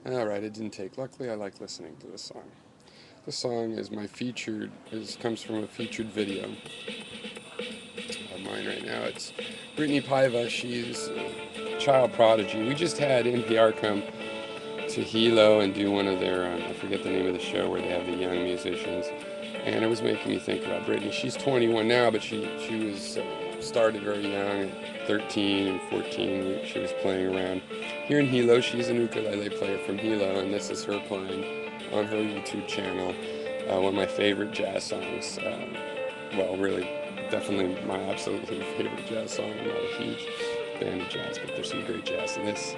Alright, it didn't take. Luckily, I like listening to this song. This song is my featured, comes from a featured video of mine right now. It's Brittni Paiva. She's a child prodigy. We just had NPR come to Hilo and do one of their, I forget the name of the show, where they have the young musicians. And it was making me think about Brittni. She's 21 now, but she was started very young, at 13 and 14. She was playing around. Here in Hilo, she's an ukulele player from Hilo, and this is her playing on her YouTube channel. One of my favorite jazz songs. Well, really, definitely my absolutely favorite jazz song. I'm not a huge fan of jazz, but there's some great jazz in this.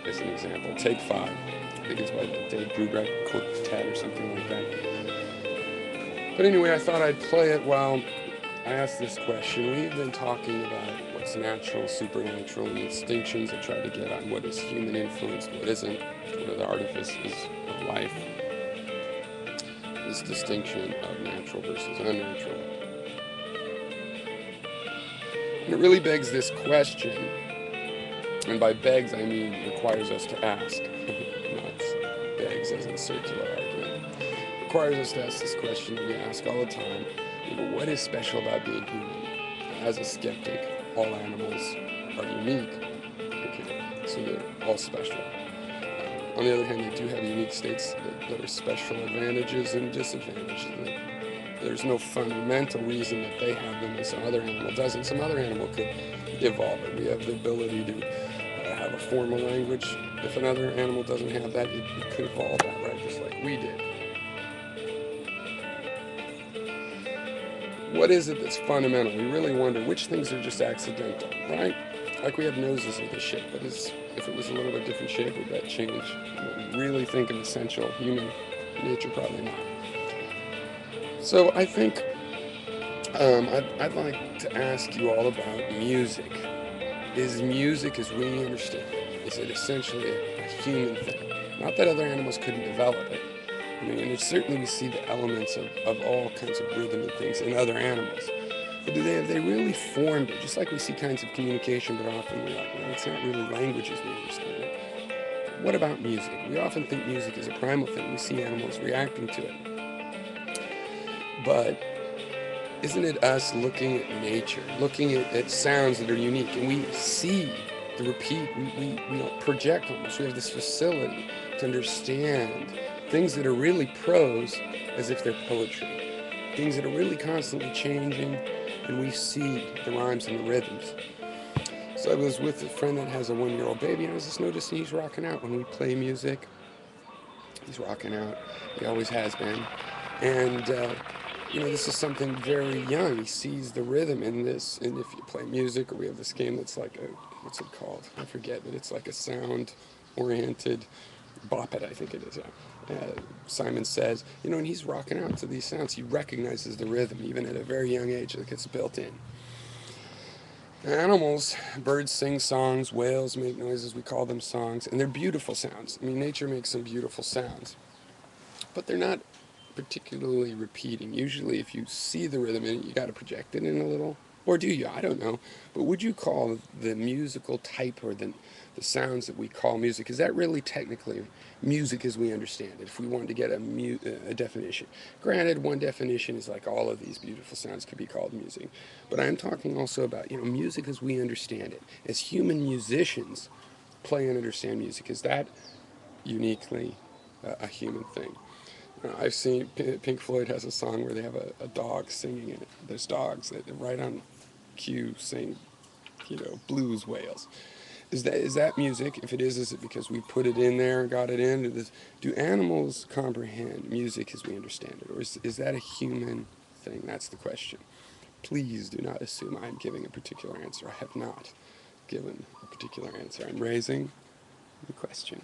As an example, Take Five. I think it's by the Dave Brubeck Quartet or something like that. But anyway, I thought I'd play it while I ask this question. We've been talking about what's natural, supernatural, and the distinctions I try to get on what is human influenced, what isn't, what are the artifices of life, this distinction of natural versus unnatural. And it really begs this question, and by begs I mean requires us to ask, not begs as in circular argument. Requires us to ask this question that we ask all the time. What is special about being human? As a skeptic, all animals are unique. Okay, so they're all special. On the other hand, they do have unique states that are special advantages and disadvantages. There's no fundamental reason that they have them and some other animal doesn't. Some other animal could evolve it. We have the ability to have a formal language. If another animal doesn't have that, it could evolve that, right? Just like we did. What is it that's fundamental? We really wonder which things are just accidental, right? Like we have noses with a shape, but if it was a little bit different shape, would that change what we really think of essential human nature? Probably not. So I think I'd like to ask you all about music. Is music as we understand it, is it essentially a human thing? Not that other animals couldn't develop it. I mean, and certainly we see the elements of all kinds of rhythm and things in other animals. But have they really formed it? Just like we see kinds of communication, but often we're like, well, it's not really language as we understand it. What about music? We often think music is a primal thing. We see animals reacting to it. But isn't it us looking at nature, looking at sounds that are unique, and we see the repeat, we project almost. We have this facility to understand things that are really prose as if they're poetry, things that are really constantly changing, and we see the rhymes and the rhythms. So I was with a friend that has a 1-year-old baby, and I was just noticing he's rocking out when we play music. He's rocking out. He always has been. And this is something very young. He sees the rhythm in this. And if you play music, or we have this game that's like what's it called? I forget, but it's like a sound-oriented bop it, I think it is. Simon Says, and he's rocking out to these sounds. He recognizes the rhythm, even at a very young age, that gets built in. Animals, birds sing songs, whales make noises, we call them songs, and they're beautiful sounds. I mean, nature makes some beautiful sounds, but they're not particularly repeating. Usually, if you see the rhythm in it, you got to project it in a little. Or do you? I don't know. But would you call the musical type or the sounds that we call music, is that really technically music as we understand it, if we wanted to get a definition? Granted, one definition is like all of these beautiful sounds could be called music. But I'm talking also about, music as we understand it. As human musicians play and understand music, is that uniquely a human thing? I've seen Pink Floyd has a song where they have a dog singing in it. There's dogs that right on cue sing, blues wails. Is that music? If it is it because we put it in there and got it in? Do animals comprehend music as we understand it? Or is that a human thing? That's the question. Please do not assume I'm giving a particular answer. I have not given a particular answer. I'm raising the question.